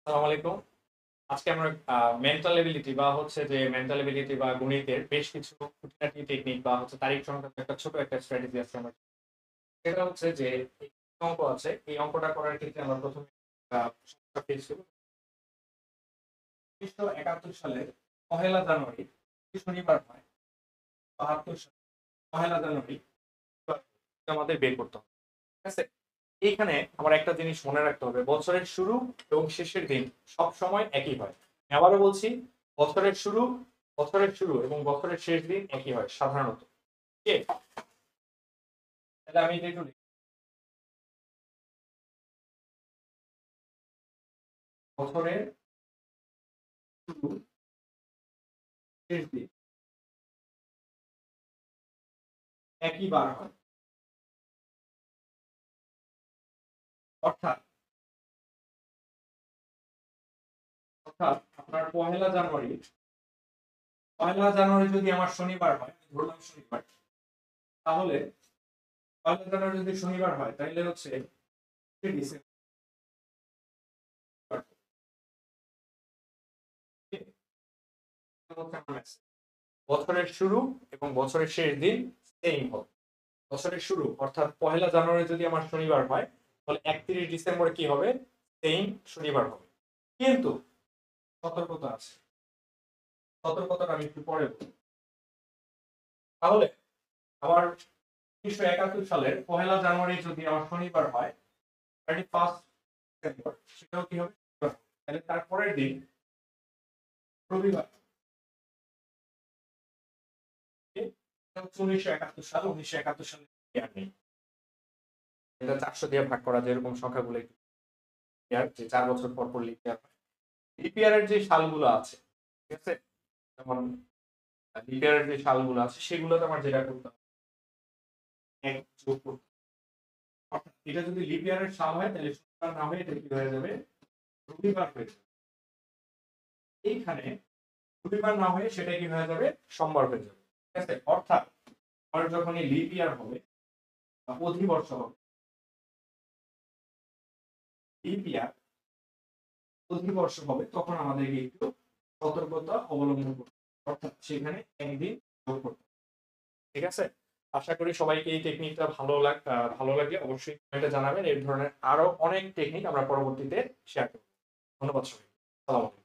আসসালামু আলাইকুম। আজকে আমরা মেন্টাল এবিলিটি বা গণিতের বেশ কিছু খুঁটিনাটি টেকনিক বা তারিখ সংক্রান্ত একটা ছোট একটা স্ট্র্যাটেজি আছে আমার। সেটা হচ্ছে যে এই অঙ্ক আছে, এই অঙ্কটা করার ক্ষেত্রে আমরা ১ম এ সমস্যা ফেস করব। ১৯৭১ সালের ১লা জানুয়ারি শনিবার হয়। ৭২ সালে ১লা জানুয়ারি আমাদের বের করতে হবে। ঠিক আছে? এইখানে আমার একটা জিনিস মনে রাখতে হবে, বছরের শুরু এবং শেষের দিন সব সময় একই হয়। আমি আবারও বলছি, বছরের শুরু এবং বছরের শেষ দিন একই হয় সাধারণত। ওকে? তাহলে আমি এটা একটু লিখি। বছরের শুরু শেষ দিন একই বার হয়। অর্থাৎ অর্থাৎ আপনার পহেলা জানুয়ারি যদি আমার শনিবার হয়, ধরলাম শনিবার, তাহলে পহেলা জানুয়ারি যদি শনিবার হয় তাহলে হচ্ছে ডিসেম্বর। এটা হচ্ছে আমার message। বছরের শুরু এবং বছরের শেষ দিন সেম হবে। বছরের শুরু অর্থাৎ পহেলা জানুয়ারি যদি আমার শনিবার হয়, তাহলে ৩১ ডিসেম্বরে কি হবে? সেম শনিবার হবে। কিন্তু সতর্কতা আছে। সতর্কতাটা আমি একটু পরে বলব। তাহলে আমার ১৯৭১ সালের পহেলা জানুয়ারি যদি আমার শনিবার হয়, 31st ডিসেম্বর সেটাও কি হবে? তাহলে তার পরের দিন রবিবার। এটা হচ্ছে ১৯৭১ সাল। ১৯৭১ সালে ইয়ার নেই। এটা ৪০০ দিয়ে ভাগ করা, যেরকম সংখ্যাগুলো একটু ইয়ার যে ৪ বছর পর পর লিপ ইয়ার হয়। লিপ ইয়ারের যে সালগুলো আছে, ঠিক আছে? যেমন লিপ ইয়ারের যে সালগুলো আছে সেগুলোতে আমার যেটা করতে হবে, এক যোগ করতে হবে। অর্থাৎ এটা যদি লিপ ইয়ারের সাল হয় তাহলে শনিবার না হয়ে এটা কি হয়ে যাবে? রবিবার হয়ে যাবে। এইখানে রবিবার না হয়ে সেটা কি হয়ে যাবে? সোমবার হয়ে যাবে। ঠিক আছে? অর্থাৎ আমার যখন এই লিপ ইয়ার হবে বা অধিবর্ষ হবে, লিপ ইয়ার অধিবর্ষ হবে, তখন আমাদেরকে একটু সতর্কতা অবলম্বন করতে হবে। অর্থাৎ সেখানে একদিন যোগ করতে হবে। ঠিক আছে? আশা করি সবাইকে এই টেকনিকটা ভালো লাগে। অবশ্যই কমেন্টে জানাবেন। এই ধরনের আরো অনেক টেকনিক আমরা পরবর্তীতে শেয়ার করব। ধন্যবাদ সবাইকে। সালাম আলাইকুম।